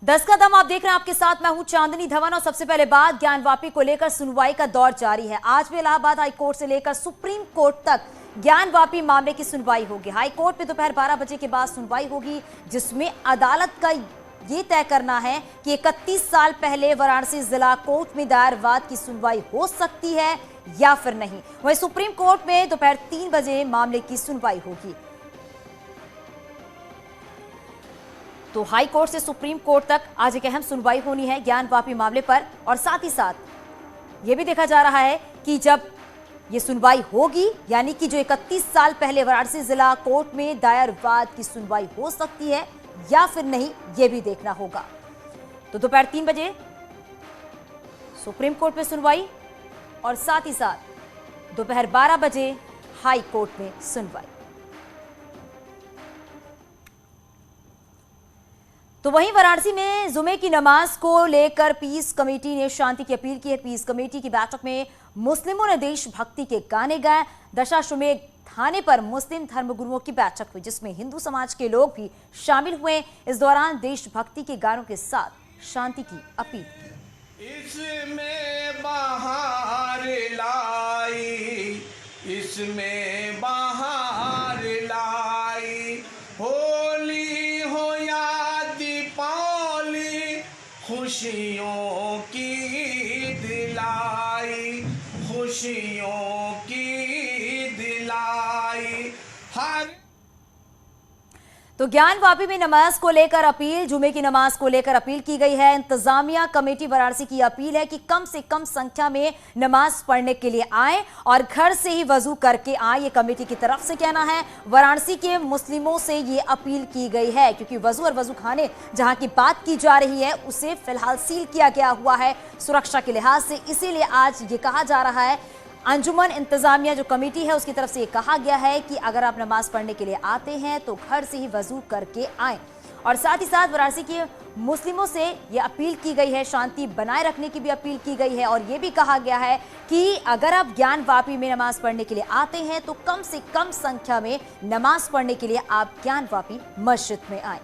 10 का दम आप देख रहे हैं, आपके साथ मैं हूं चांदनी धवन। और सबसे पहले बात ज्ञानवापी को लेकर सुनवाई का दौर जारी है। आज भी इलाहाबाद हाई कोर्ट से लेकर सुप्रीम कोर्ट तक ज्ञानवापी मामले की सुनवाई होगी। हाई कोर्ट में दोपहर 12 बजे के बाद सुनवाई होगी, जिसमें अदालत का ये तय करना है कि 31 साल पहले वाराणसी जिला कोर्ट में दायर वाद की सुनवाई हो सकती है या फिर नहीं। वहीं सुप्रीम कोर्ट में दोपहर 3 बजे मामले की सुनवाई होगी। तो हाई कोर्ट से सुप्रीम कोर्ट तक आज एक अहम सुनवाई होनी है ज्ञानवापी मामले पर। और साथ ही साथ यह भी देखा जा रहा है कि जब ये सुनवाई होगी, यानी कि जो 31 साल पहले वाराणसी जिला कोर्ट में दायर वाद की सुनवाई हो सकती है या फिर नहीं, यह भी देखना होगा। तो दोपहर 3 बजे सुप्रीम कोर्ट में सुनवाई और साथ ही साथ दोपहर 12 बजे हाई कोर्ट में सुनवाई। तो वहीं वाराणसी में जुमे की नमाज को लेकर पीस कमेटी ने शांति की अपील की है। पीस कमेटी की बैठक में मुस्लिमों ने देशभक्ति के गाने गाए। दशाश्वमेध थाने पर मुस्लिम धर्मगुरुओं की बैठक हुई, जिसमें हिंदू समाज के लोग भी शामिल हुए। इस दौरान देशभक्ति के गानों के साथ शांति की अपील की। इसमें बहार लाई, इसमें बहार लाई, होली हो या दीपावली, खुशियों की दिलाई, खुशियों की दिलाई। हर तो ज्ञानवापी में नमाज को लेकर अपील, जुमे की नमाज को लेकर अपील की गई है। इंतजामिया कमेटी वाराणसी की अपील है कि कम से कम संख्या में नमाज पढ़ने के लिए आए और घर से ही वजू करके आए। ये कमेटी की तरफ से कहना है। वाराणसी के मुस्लिमों से ये अपील की गई है, क्योंकि वजू और वजू खाने जहां की बात की जा रही है, उसे फिलहाल सील किया गया हुआ है सुरक्षा के लिहाज से। इसीलिए आज ये कहा जा रहा है, अंजुमन इंतजामिया जो कमेटी है उसकी तरफ से ये कहा गया है कि अगर आप नमाज पढ़ने के लिए आते हैं तो घर से ही वजू करके आएं। और साथ ही साथ वाराणसी के मुस्लिमों से ये अपील की गई है, शांति बनाए रखने की भी अपील की गई है। और ये भी कहा गया है कि अगर आप ज्ञानवापी में नमाज पढ़ने के लिए आते हैं तो कम से कम संख्या में नमाज पढ़ने के लिए आप ज्ञानवापी मस्जिद में आए।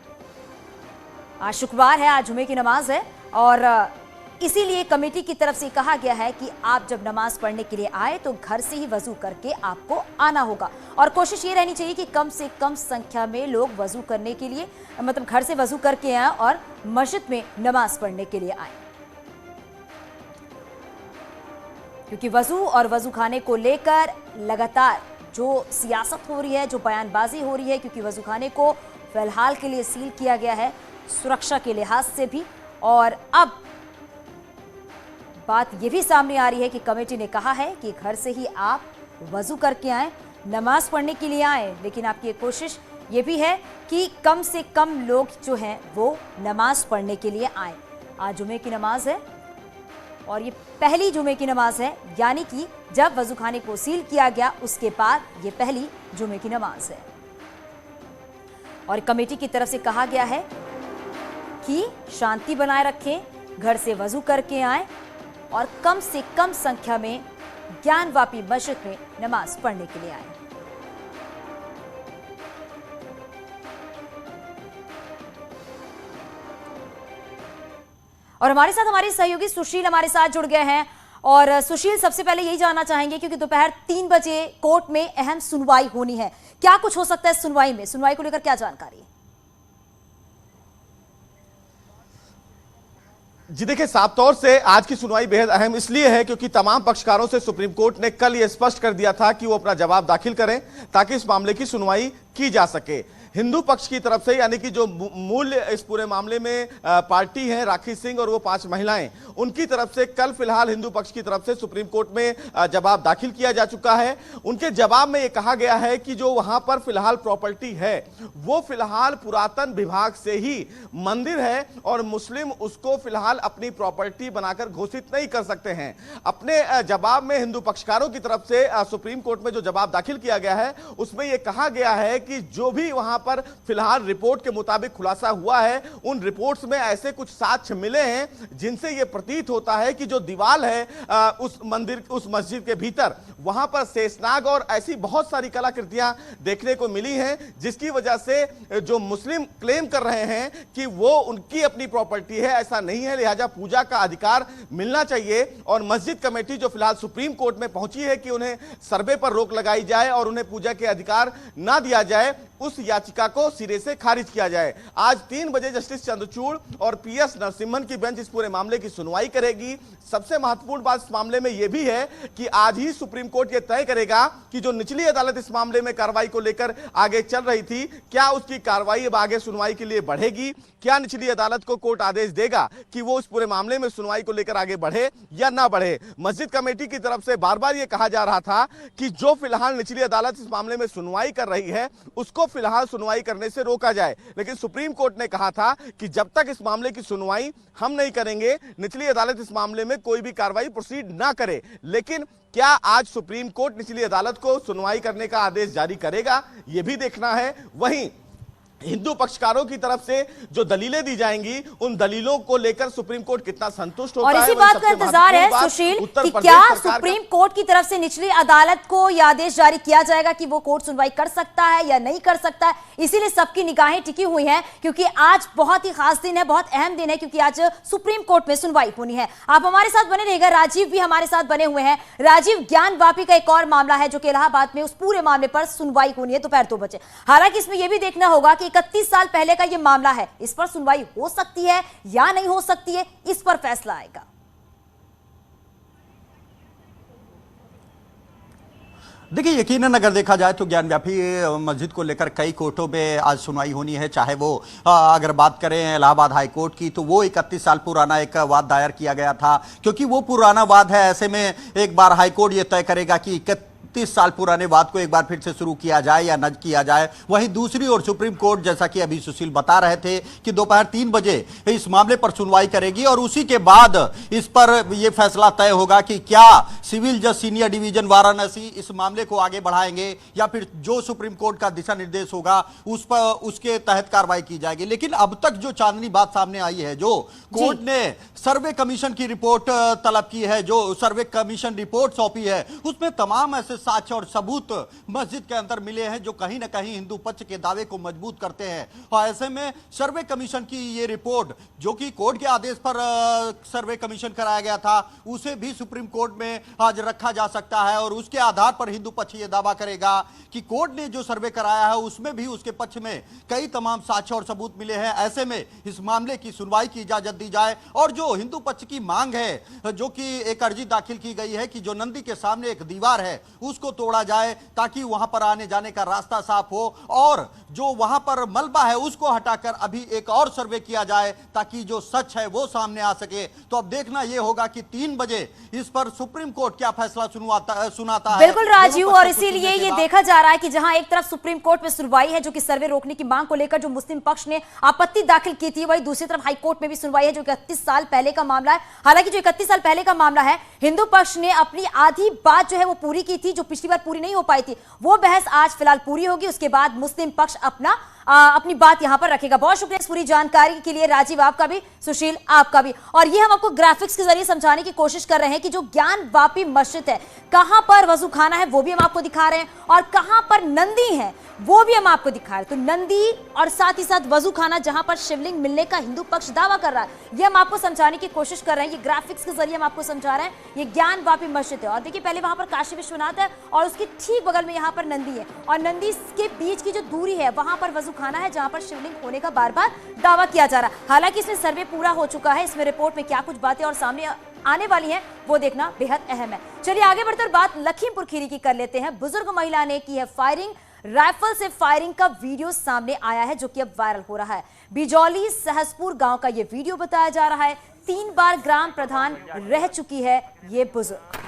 आज शुक्रवार है, आज जुमे की नमाज है और इसीलिए कमेटी की तरफ से कहा गया है कि आप जब नमाज पढ़ने के लिए आए तो घर से ही वजू करके आपको आना होगा। और कोशिश ये रहनी चाहिए कि कम से कम संख्या में लोग वजू करने के लिए, मतलब घर से वजू करके आए और मस्जिद में नमाज पढ़ने के लिए आए। क्योंकि वजू और वजू खाने को लेकर लगातार जो सियासत हो रही है, जो बयानबाजी हो रही है, क्योंकि वजू खाने को फिलहाल के लिए सील किया गया है सुरक्षा के लिहाज से भी। और अब बात यह भी सामने आ रही है कि कमेटी ने कहा है कि घर से ही आप वजू करके आए, नमाज पढ़ने के लिए आए, लेकिन आपकी कोशिश ये भी है कि कम से कम लोग जो हैं वो नमाज पढ़ने के लिए आए। आज जुमे की नमाज है और ये पहली जुमे की नमाज है, यानी कि जब वजू खाने को सील किया गया उसके बाद ये पहली जुमे की नमाज है। और कमेटी की तरफ से कहा गया है कि शांति बनाए रखें, घर से वजू करके आए और कम से कम संख्या में ज्ञानवापी मस्जिद में नमाज पढ़ने के लिए आए। और हमारे साथ हमारे सहयोगी सुशील हमारे साथ जुड़ गए हैं। और सुशील, सबसे पहले यही जानना चाहेंगे, क्योंकि दोपहर 3 बजे कोर्ट में अहम सुनवाई होनी है, क्या कुछ हो सकता है सुनवाई में? सुनवाई को लेकर क्या जानकारी है? जी देखिए, साफ तौर से आज की सुनवाई बेहद अहम इसलिए है क्योंकि तमाम पक्षकारों से सुप्रीम कोर्ट ने कल यह स्पष्ट कर दिया था कि वो अपना जवाब दाखिल करें ताकि इस मामले की सुनवाई की जा सके। हिंदू पक्ष की तरफ से, यानी कि जो मूल इस पूरे मामले में पार्टी है राखी सिंह और वो 5 महिलाएं, उनकी तरफ से कल फिलहाल हिंदू पक्ष की तरफ से सुप्रीम कोर्ट में जवाब दाखिल किया जा चुका है। उनके जवाब में ये कहा गया है कि जो वहां पर फिलहाल प्रॉपर्टी है वो फिलहाल पुरातन विभाग से ही मंदिर है और मुस्लिम उसको फिलहाल अपनी प्रॉपर्टी बनाकर घोषित नहीं कर सकते हैं। अपने जवाब में हिंदू पक्षकारों की तरफ से सुप्रीम कोर्ट में जो जवाब दाखिल किया गया है उसमें यह कहा गया है कि जो भी वहां पर फिलहाल रिपोर्ट के मुताबिक खुलासा हुआ है, उन रिपोर्ट्स में ऐसे कुछ साक्ष्य मिले हैं जिनसे यह प्रतीत होता है कि जो दीवार है उस मस्जिद के भीतर, वहां पर शेषनाग और ऐसी बहुत सारी कलाकृतियां देखने को मिली हैं, जिसकी वजह से जो मुस्लिम क्लेम कर रहे हैं कि वो उनकी अपनी प्रॉपर्टी है, ऐसा नहीं है। लिहाजा पूजा का अधिकार मिलना चाहिए और मस्जिद कमेटी जो फिलहाल सुप्रीम कोर्ट में पहुंची है कि उन्हें सर्वे पर रोक लगाई जाए और उन्हें पूजा के अधिकार ना दिया जाए, उस याचिका को सिरे से खारिज किया जाए। आज 3 बजे जस्टिस चंद्रचूड़ और पीएस नरसिम्हन की बेंच इस पूरे मामले की सुनवाई करेगी। सबसे महत्वपूर्ण बात इस मामले में यह भी है कि आज ही सुप्रीम कोर्ट यह तय करेगा कि जो निचली अदालत इस मामले में कार्रवाई को लेकर आगे चल रही थी, क्या उसकी कार्रवाई अब आगे सुनवाई के लिए बढ़ेगी? क्या निचली अदालत को कोर्ट आदेश देगा कि वो इस पूरे मामले में सुनवाई को लेकर आगे बढ़े या ना बढ़े? मस्जिद कमेटी की तरफ से बार बार यह कहा जा रहा था कि जो फिलहाल निचली अदालत इस मामले में सुनवाई कर रही है उसको फिलहाल सुनवाई करने से रोका जाए, लेकिन सुप्रीम कोर्ट ने कहा था कि जब तक इस मामले की सुनवाई हम नहीं करेंगे, निचली अदालत इस मामले में कोई भी कार्रवाई प्रोसीड ना करे। लेकिन क्या आज सुप्रीम कोर्ट निचली अदालत को सुनवाई करने का आदेश जारी करेगा, यह भी देखना है। वहीं हिंदू पक्षकारों की तरफ से जो दलीलें दी जाएंगी, उन दलीलों को लेकर सुप्रीम कोर्ट कितना संतुष्ट होता है, और इसी बात का इंतजार है सुशील कि क्या सुप्रीम कोर्ट की तरफ से निचली अदालत को यह आदेश जारी किया जाएगा कि वो कोर्ट सुनवाई कर सकता है या नहीं कर सकता है। इसीलिए सबकी निगाहें टिकी हुई हैं, क्योंकि आज बहुत ही खास दिन है, बहुत अहम दिन है, क्योंकि आज सुप्रीम कोर्ट में सुनवाई होनी है। आप हमारे साथ बने रहिएगा, राजीव भी हमारे साथ बने हुए हैं। राजीव, ज्ञान वापी का एक और मामला है जो कि इलाहाबाद में, उस पूरे मामले पर सुनवाई होनी है दोपहर 2 बजे। हालांकि इसमें यह भी देखना होगा कि 31 साल पहले का यह मामला है, इस पर सुनवाई हो सकती है या नहीं हो सकती है, इस पर फैसला आएगा। देखिए, यकीनन अगर देखा जाए तो ज्ञानव्यापी मस्जिद को लेकर कई कोर्टों में आज सुनवाई होनी है। चाहे वो अगर बात करें इलाहाबाद हाई कोर्ट की, तो वो 31 साल पुराना एक वाद दायर किया गया था, क्योंकि वो पुराना वाद है। ऐसे में एक बार हाई कोर्ट ये तय करेगा कि 31 साल पुराने वाद को एक बार फिर से शुरू किया जाए या न किया जाए। वहीं दूसरी ओर सुप्रीम कोर्ट, जैसा कि अभी सुशील बता रहे थे, कि दोपहर 3 बजे इस मामले पर सुनवाई करेगी और उसी के बाद इस पर यह फैसला तय होगा कि क्या सिविल जज सीनियर डिवीजन वाराणसी इस मामले को आगे बढ़ाएंगे या फिर जो सुप्रीम कोर्ट का दिशा निर्देश होगा उस पर उसके तहत कार्रवाई की जाएगी। लेकिन अब तक जो चांदनी बात सामने आई है, जो कोर्ट ने सर्वे कमीशन की रिपोर्ट तलब की है, जो सर्वे कमीशन रिपोर्ट सौंपी है, उसमें तमाम ऐसे साक्ष्य और सबूत मस्जिद के अंदर मिले हैं जो कहीं ना कहीं हिंदू पक्ष के दावे को मजबूत करते हैं। और ऐसे में सर्वे कमीशन की ये रिपोर्ट, जो कि कोर्ट के आदेश पर सर्वे कमीशन कराया गया था, उसे भी सुप्रीम कोर्ट में आज रखा जा सकता है और उसके आधार पर हिंदू पक्ष ये दावा करेगा कि कोर्ट ने जो सर्वे कराया है उसमें भी उसके पक्ष में कई तमाम साक्ष्य और सबूत मिले हैं। ऐसे में इस मामले की सुनवाई की इजाजत दी जाए और जो हिंदू पक्ष की मांग है, जो कि एक अर्जी दाखिल की गई है कि जो नंदी के सामने एक दीवार है उसको तोड़ा जाए ताकि वहां पर आने जाने का रास्ता साफ हो, और जो वहां पर मलबा है उसको हटाकर अभी एक और सर्वे किया जाए ताकि जो सच है वो सामने आ सके। तो अब देखना यह होगा कि 3 बजे इस पर सुप्रीम कोर्ट क्या फैसला सुनाता है। बिल्कुल राजीव, और इसीलिए ये देखा जा रहा है कि जहां एक तरफ सुप्रीम कोर्ट में सुनवाई है जो कि सर्वे रोकने की मांग को लेकर जो मुस्लिम पक्ष ने आपत्ति दाखिल की थी, वही दूसरी तरफ हाईकोर्ट में भी सुनवाई है जो 31 साल पहले का मामला है। हालांकि जो 31 साल पहले का मामला है, हिंदू पक्ष ने अपनी आधी बात जो है वो पूरी की थी, जो पिछली बार पूरी नहीं हो पाई थी, वो बहस आज फिलहाल पूरी होगी। उसके बाद मुस्लिम पक्ष अपनी बात यहां पर रखेगा। बहुत शुक्रिया इस पूरी जानकारी के लिए राजीव, आपका भी, सुशील आपका भी। और ये हम आपको ग्राफिक्स के जरिए समझाने की कोशिश कर रहे हैं कि जो ज्ञान वापी मस्जिद है, कहां पर वजू खाना है वो भी हम आपको दिखा रहे हैं और कहां पर नंदी है वो भी हम आपको दिखा रहे हैं। तो नंदी और साथ ही साथ वजू खाना जहां पर शिवलिंग मिलने का हिंदू पक्ष दावा कर रहा है, ये हम आपको समझाने की कोशिश कर रहे हैं। ये ग्राफिक्स के जरिए हम आपको समझा रहे हैं। ये ज्ञान वापी मस्जिद है और देखिए, पहले वहां पर काशी विश्वनाथ है और उसके ठीक बगल में यहां पर नंदी है और नंदी के बीच की जो दूरी है वहां पर वजू खाना है जहां पर शिवलिंग होने का बार बार दावा किया जा रहा है। हालांकि इसमें सर्वे पूरा हो चुका है, इसमें रिपोर्ट में क्या कुछ बातें और सामने आने वाली हैं वो देखना बेहद अहम है। चलिए आगे बढ़कर बात लखीमपुर खीरी की कर लेते हैं। बुजुर्ग महिला ने की है फायरिंग, राइफल से फायरिंग का वीडियो सामने आया है जो कि अब वायरल हो रहा है। बिजौली सहसपुर गांव का यह वीडियो बताया जा रहा है। 3 बार ग्राम प्रधान रह चुकी है ये बुजुर्ग।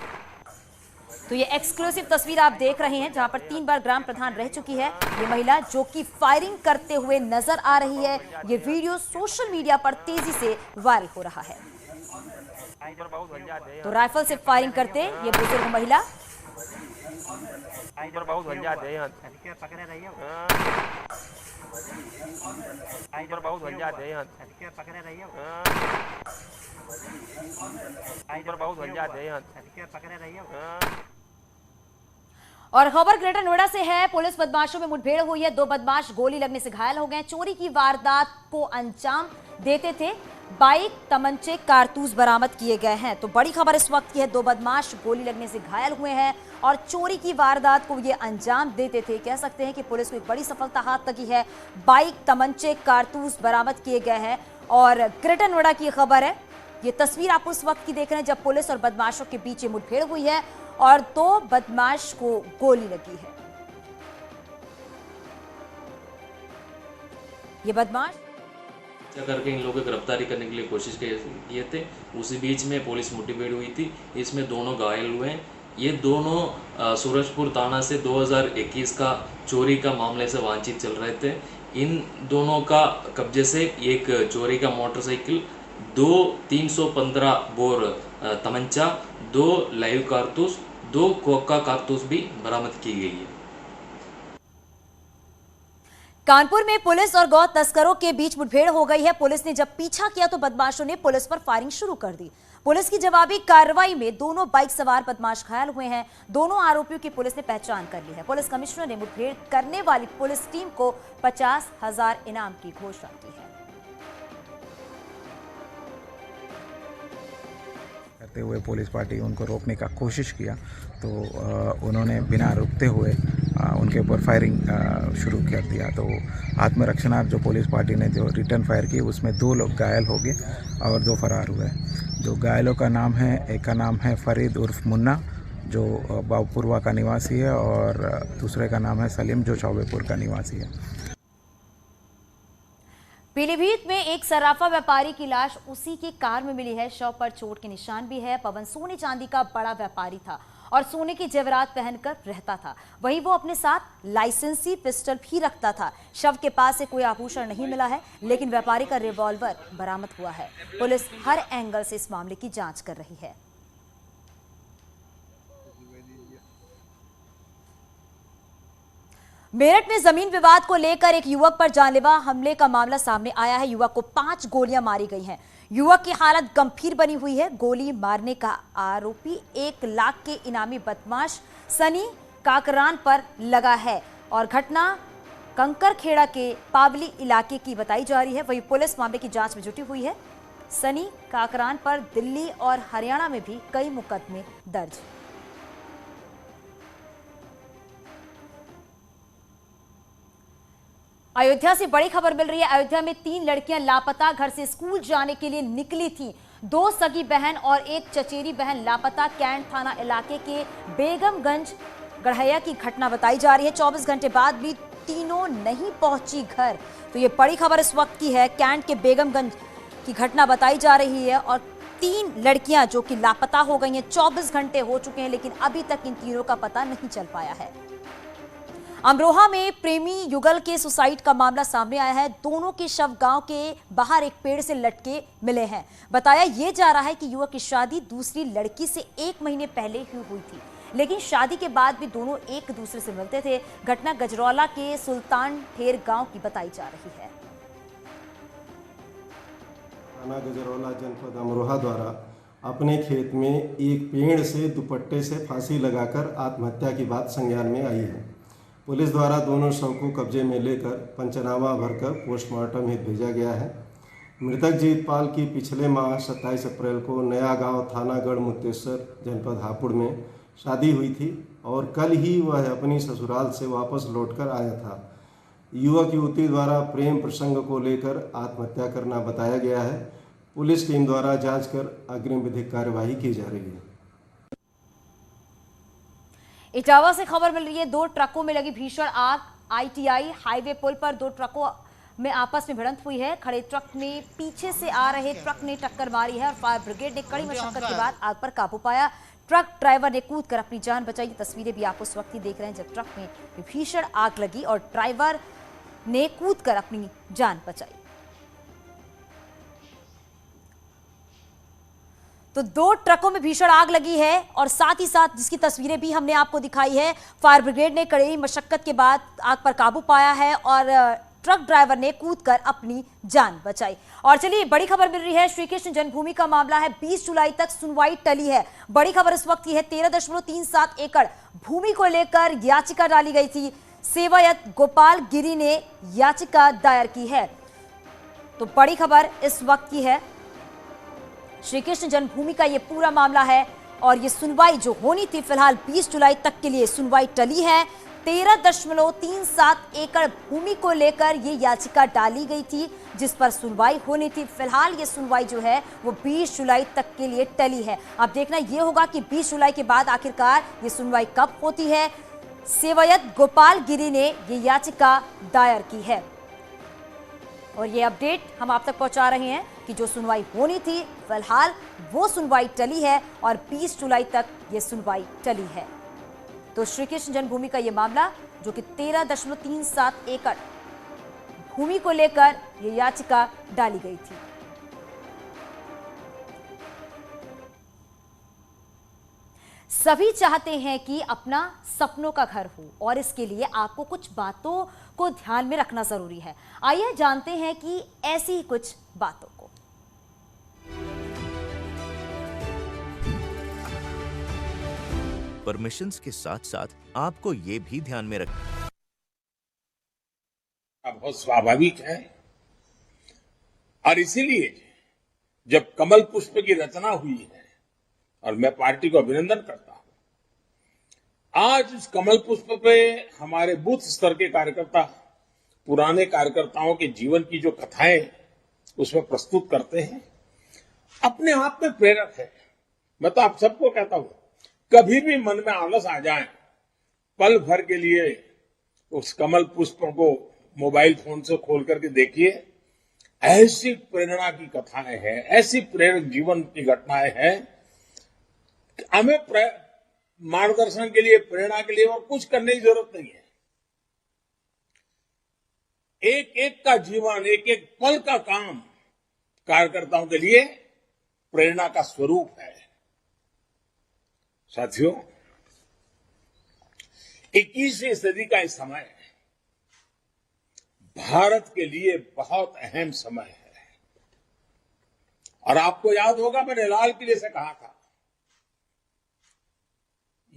तो ये एक्सक्लूसिव तस्वीर आप देख रहे हैं जहां पर 3 बार ग्राम प्रधान रह चुकी है ये महिला, जो कि फायरिंग करते हुए नजर आ रही है। ये वीडियो सोशल मीडिया पर तेजी से वायरल हो रहा है। तो राइफल से फायरिंग करते ये बुजुर्ग महिला, पर बहुत झंझट है यहाँ पकड़े रहिए पर बहुत झंझट है यहाँ पकड़े रहिए पर बहुत झंझट है यहाँ पकड़े रहिए। और खबर ग्रेटर नोएडा से है। पुलिस बदमाशों में मुठभेड़ हुई है। 2 बदमाश गोली लगने से घायल हो गए। चोरी की वारदात को अंजाम देते थे। बाइक, तमंचे, कारतूस बरामद किए गए हैं। तो बड़ी खबर इस वक्त की है, 2 बदमाश गोली लगने से घायल हुए हैं और चोरी की वारदात को ये अंजाम देते थे। कह सकते हैं कि पुलिस को एक बड़ी सफलता हाथ लगी है। बाइक, तमंचे, कारतूस बरामद किए गए हैं। और ग्रेटर नोएडा की खबर है, ये तस्वीर आप उस वक्त की देख रहे हैं जब पुलिस और बदमाशों के बीच मुठभेड़ हुई है और 2 बदमाश को गोली लगी है। ये बदमाश करके इन लोगों को गिरफ्तारी करने के लिए कोशिश किए थे। उसी बीच में पुलिस मुठभेड़ हुई थी। इसमें दोनों घायल हुए हैं। ये दोनों सूरजपुर थाना से 2021 का चोरी का मामले से वांछित चल रहे थे। इन दोनों का कब्जे से एक चोरी का मोटरसाइकिल, 2 315 बोर तमंचा, 2 लाइव कारतूस, 2 कोका कारतूस भी बरामद की गई है। कानपुर में पुलिस और गौ तस्करों के बीच मुठभेड़ हो गई है। पुलिस ने जब पीछा किया तो बदमाशों ने पुलिस पर फायरिंग शुरू कर दी। पुलिस की जवाबी कार्रवाई में दोनों बाइक सवार बदमाश घायल हुए हैं। दोनों आरोपियों की पुलिस ने पहचान कर ली है। पुलिस कमिश्नर ने मुठभेड़ करने वाली पुलिस टीम को 50,000 इनाम की घोषणा की है। करते हुए पुलिस पार्टी उनको रोकने का कोशिश किया तो उन्होंने बिना रुकते हुए उनके ऊपर फायरिंग शुरू कर दिया। तो आत्मरक्षणार्थ जो पुलिस पार्टी ने जो रिटर्न फायर की उसमें 2 लोग घायल हो गए और 2 फरार हुए। जो घायलों का नाम है, एक का नाम है फरीद उर्फ मुन्ना जो बाबूपुरवा का निवासी है और दूसरे का नाम है सलीम जो चौबेपुर का निवासी है। पीलीभीत में एक सराफा व्यापारी की लाश उसी की कार में मिली है। शव पर चोट के निशान भी है। पवन सोने चांदी का बड़ा व्यापारी था और सोने की जेवरात पहनकर रहता था। वहीं वो अपने साथ लाइसेंसी पिस्टल भी रखता था। शव के पास से कोई आभूषण नहीं मिला है, लेकिन व्यापारी का रिवॉल्वर बरामद हुआ है। पुलिस हर एंगल से इस मामले की जांच कर रही है। मेरठ में जमीन विवाद को लेकर एक युवक पर जानलेवा हमले का मामला सामने आया है। युवक को 5 गोलियां मारी गई हैं। युवक की हालत गंभीर बनी हुई है। गोली मारने का आरोपी 1 लाख के इनामी बदमाश सनी काकरान पर लगा है और घटना कंकरखेड़ा के पावली इलाके की बताई जा रही है। वहीं पुलिस मामले की जांच में जुटी हुई है। सनी काकरान पर दिल्ली और हरियाणा में भी कई मुकदमे दर्ज। अयोध्या से बड़ी खबर मिल रही है। अयोध्या में 3 लड़कियां लापता, घर से स्कूल जाने के लिए निकली थीं। 2 सगी बहन और 1 चचेरी बहन लापता। कैंट थाना इलाके के बेगमगंज गढ़ैया की घटना बताई जा रही है। 24 घंटे बाद भी तीनों नहीं पहुंची घर। तो ये बड़ी खबर इस वक्त की है। कैंट के बेगमगंज की घटना बताई जा रही है और 3 लड़कियां जो कि लापता हो गई हैं। 24 घंटे हो चुके हैं, लेकिन अभी तक इन तीनों का पता नहीं चल पाया है। अमरोहा में प्रेमी युगल के सुसाइड का मामला सामने आया है। दोनों के शव गांव के बाहर एक पेड़ से लटके मिले हैं। बताया यह जा रहा है कि युवक की शादी दूसरी लड़की से 1 महीने पहले ही हुई थी, लेकिन शादी के बाद भी दोनों एक दूसरे से मिलते थे। घटना गजरौला के सुल्तान ठेर गांव की बताई जा रही है। थाना गजरौला जनपद अमरोहा द्वारा अपने खेत में एक पेड़ से दुपट्टे से फांसी लगाकर आत्महत्या की बात संज्ञान में आई है। पुलिस द्वारा दोनों शव को कब्जे में लेकर पंचनामा भरकर पोस्टमार्टम हेतु भेजा गया है। मृतक जीतपाल की पिछले माह 27 अप्रैल को नया गांव थाना गढ़ मुक्तेश्वर जनपद हापुड़ में शादी हुई थी और कल ही वह अपनी ससुराल से वापस लौटकर आया था। युवक युवती द्वारा प्रेम प्रसंग को लेकर आत्महत्या करना बताया गया है। पुलिस टीम द्वारा जांच कर अग्रिम विधिक कार्यवाही की जा रही है। इटावा से खबर मिल रही है। 2 ट्रकों में लगी भीषण आग। ITI हाईवे पुल पर 2 ट्रकों में आपस में भिड़ंत हुई है। खड़े ट्रक में पीछे से आ रहे ट्रक ने टक्कर मारी है और फायर ब्रिगेड ने कड़ी मशक्कत के बाद आग पर काबू पाया। ट्रक ड्राइवर ने कूदकर अपनी जान बचाई। तस्वीरें भी आप उस वक्त ही देख रहे हैं जब ट्रक में भीषण आग लगी और ड्राइवर ने कूदकर अपनी जान बचाई। तो 2 ट्रकों में भीषण आग लगी है और साथ ही साथ जिसकी तस्वीरें भी हमने आपको दिखाई है, फायर ब्रिगेड ने कड़ी मशक्कत के बाद आग पर काबू पाया है और ट्रक ड्राइवर ने कूदकर अपनी जान बचाई। और चलिए बड़ी खबर मिल रही है, श्री कृष्ण जन्मभूमि का मामला है, 20 जुलाई तक सुनवाई टली है। बड़ी खबर इस वक्त की है, 13.37 एकड़ भूमि को लेकर याचिका डाली गई थी। सेवायत गोपाल गिरी ने याचिका दायर की है। तो बड़ी खबर इस वक्त की है, श्री कृष्ण जन्मभूमि का ये पूरा मामला है और ये सुनवाई जो होनी थी फिलहाल 20 जुलाई तक के लिए सुनवाई टली है। 13.37 एकड़ भूमि को लेकर ये याचिका डाली गई थी जिस पर सुनवाई होनी थी। फिलहाल ये सुनवाई जो है वो 20 जुलाई तक के लिए टली है। अब देखना ये होगा कि 20 जुलाई के बाद आखिरकार ये सुनवाई कब होती है। सेवायत गोपाल गिरी ने ये याचिका दायर की है और ये अपडेट हम आप तक पहुंचा रहे हैं कि जो सुनवाई होनी थी फिलहाल वो सुनवाई टली है और 20 जुलाई तक ये सुनवाई टली है। तो श्री कृष्ण जन्मभूमि का ये मामला जो कि 13.37 एकड़ भूमि को लेकर ये याचिका डाली गई थी। सभी चाहते हैं कि अपना सपनों का घर हो और इसके लिए आपको कुछ बातों को ध्यान में रखना जरूरी है। आइए जानते हैं कि ऐसी ही कुछ बातों को। परमिशंस के साथ साथ आपको ये भी ध्यान में रखना बहुत स्वाभाविक है और इसीलिए जब कमल पुष्प की रचना हुई है और मैं पार्टी को अभिनंदन करता हूं, आज इस कमल पुष्प पे हमारे बूथ स्तर के कार्यकर्ता पुराने कार्यकर्ताओं के जीवन की जो कथाएं उसमें प्रस्तुत करते हैं, अपने आप में प्रेरक है। मैं तो आप सबको कहता हूं, कभी भी मन में आलस आ जाए, पल भर के लिए उस कमल पुष्प को मोबाइल फोन से खोल करके देखिए। ऐसी प्रेरणा की कथाएं हैं, ऐसी प्रेरक जीवन की घटनाएं हैं। हमें मार्गदर्शन के लिए, प्रेरणा के लिए और कुछ करने की जरूरत नहीं है। एक एक का जीवन, एक एक पल का काम कार्यकर्ताओं के लिए प्रेरणा का स्वरूप है। साथियों, 21वीं सदी का इस समय भारत के लिए बहुत अहम समय है और आपको याद होगा मैंने लाल किले से कहा था,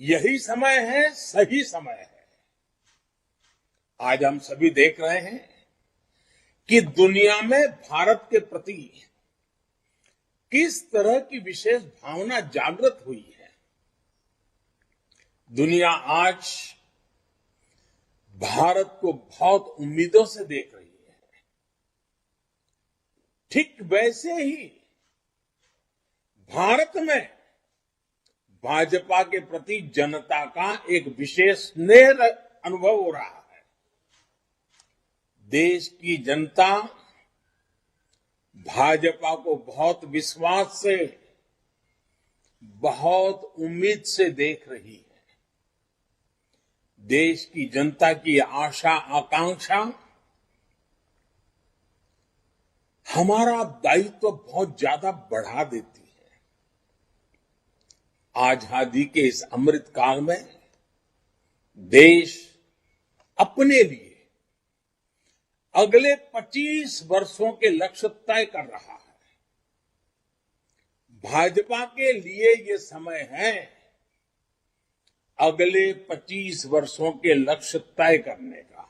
यही समय है, सही समय है। आज हम सभी देख रहे हैं कि दुनिया में भारत के प्रति किस तरह की विशेष भावना जागृत हुई है। दुनिया आज भारत को बहुत उम्मीदों से देख रही है। ठीक वैसे ही भारत में भाजपा के प्रति जनता का एक विशेष स्नेह अनुभव हो रहा है। देश की जनता भाजपा को बहुत विश्वास से, बहुत उम्मीद से देख रही है। देश की जनता की आशा आकांक्षा हमारा दायित्व बहुत ज्यादा बढ़ा देती है। आजादी के इस अमृत काल में देश अपने लिए अगले 25 वर्षों के लक्ष्य तय कर रहा है। भाजपा के लिए ये समय है अगले 25 वर्षों के लक्ष्य तय करने का,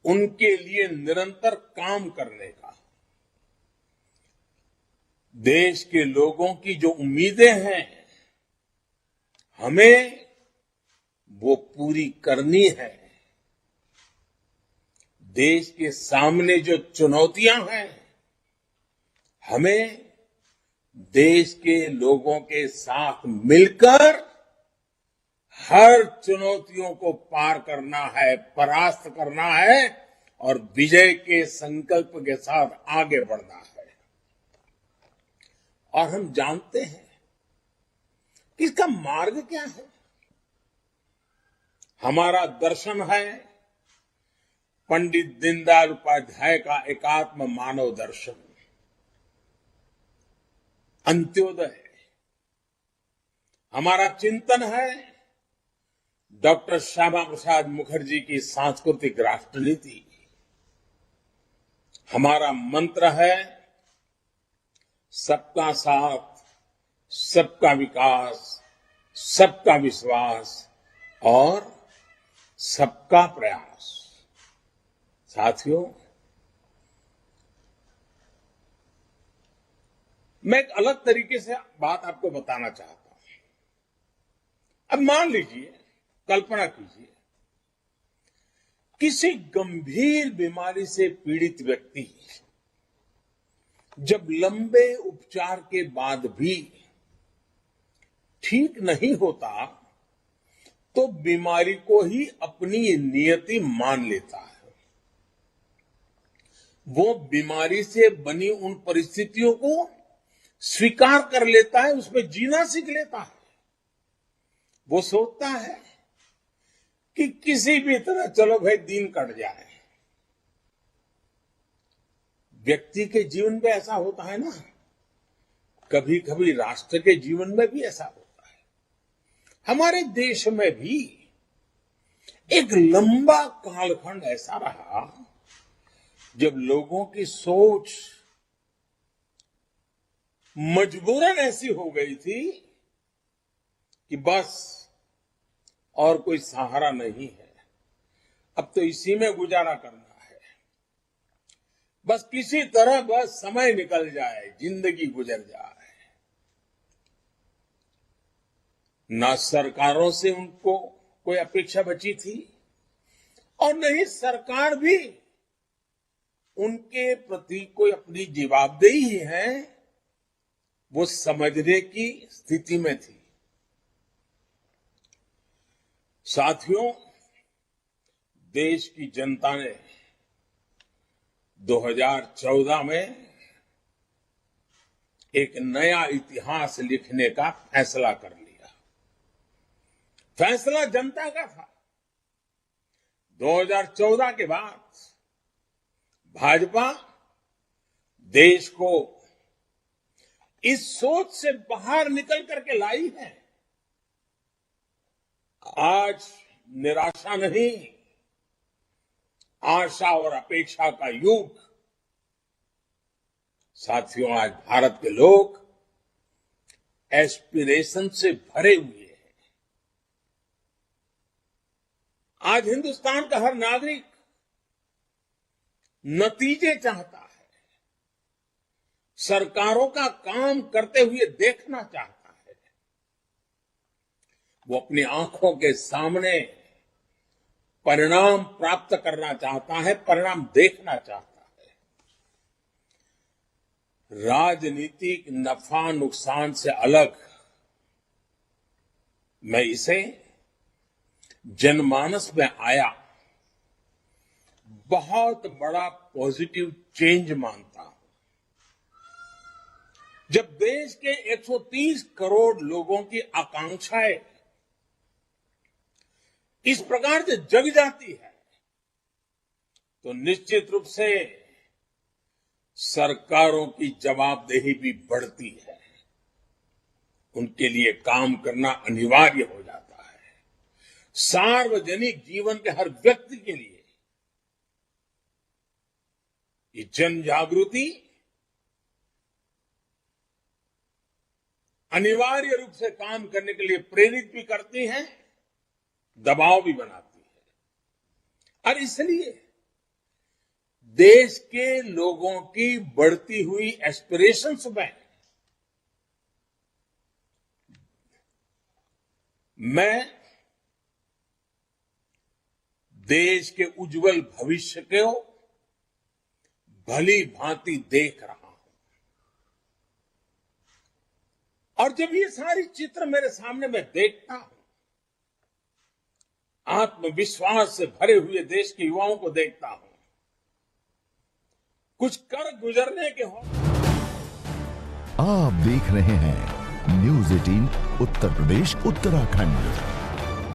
उनके लिए निरंतर काम करने का। देश के लोगों की जो उम्मीदें हैं हमें वो पूरी करनी है। देश के सामने जो चुनौतियां हैं हमें देश के लोगों के साथ मिलकर हर चुनौतियों को पार करना है, परास्त करना है और विजय के संकल्प के साथ आगे बढ़ना है। और हम जानते हैं कि इसका मार्ग क्या है। हमारा दर्शन है पंडित दीनदयाल उपाध्याय का एकात्म मानव दर्शन। अंत्योदय, हमारा चिंतन है डॉक्टर श्यामा प्रसाद मुखर्जी की सांस्कृतिक राष्ट्र नीति, हमारा मंत्र है सबका साथ, सबका विकास, सबका विश्वास और सबका प्रयास। साथियों, मैं एक अलग तरीके से बात आपको बताना चाहता हूं। अब मान लीजिए, कल्पना कीजिए, किसी गंभीर बीमारी से पीड़ित व्यक्ति जब लंबे उपचार के बाद भी ठीक नहीं होता तो बीमारी को ही अपनी नियति मान लेता है। वो बीमारी से बनी उन परिस्थितियों को स्वीकार कर लेता है, उसमें जीना सीख लेता है। वो सोचता है कि किसी भी तरह चलो भाई दिन कट जाए। व्यक्ति के जीवन में ऐसा होता है ना, कभी कभी राष्ट्र के जीवन में भी ऐसा होता है। हमारे देश में भी एक लंबा कालखंड ऐसा रहा जब लोगों की सोच मजबूरन ऐसी हो गई थी कि बस और कोई सहारा नहीं है, अब तो इसी में गुजारा करना है, बस किसी तरह बस समय निकल जाए, जिंदगी गुजर जाए। ना सरकारों से उनको कोई अपेक्षा बची थी और नहीं सरकार भी उनके प्रति कोई अपनी जवाबदेही है वो समझने की स्थिति में थी। साथियों, देश की जनता ने 2014 में एक नया इतिहास लिखने का फैसला कर लिया। फैसला जनता का था। 2014 के बाद भाजपा देश को इस सोच से बाहर निकल करके लाई है। आज निराशा नहीं, आशा और अपेक्षा का युग। साथियों, आज भारत के लोग एस्पिरेशन से भरे हुए हैं। आज हिंदुस्तान का हर नागरिक नतीजे चाहता है, सरकारों का काम करते हुए देखना चाहता है। वो अपनी आंखों के सामने परिणाम प्राप्त करना चाहता है, परिणाम देखना चाहता है। राजनीतिक नफा नुकसान से अलग मैं इसे जनमानस में आया बहुत बड़ा पॉजिटिव चेंज मानता हूं। जब देश के 130 करोड़ लोगों की आकांक्षाएं इस प्रकार से जग जाती है तो निश्चित रूप से सरकारों की जवाबदेही भी बढ़ती है। उनके लिए काम करना अनिवार्य हो जाता है। सार्वजनिक जीवन के हर व्यक्ति के लिए ये जन जागृति अनिवार्य रूप से काम करने के लिए प्रेरित भी करती है, दबाव भी बनाती है। और इसलिए देश के लोगों की बढ़ती हुई एस्पिरेशंस में मैं देश के उज्जवल भविष्य को भली भांति देख रहा हूं। और जब ये सारी चित्र मेरे सामने मैं देखता हूं, आत्मविश्वास से भरे हुए देश के युवाओं को देखता हूं, कुछ कर गुजरने के हो। आप देख रहे हैं न्यूज़ 18 उत्तर प्रदेश उत्तराखंड।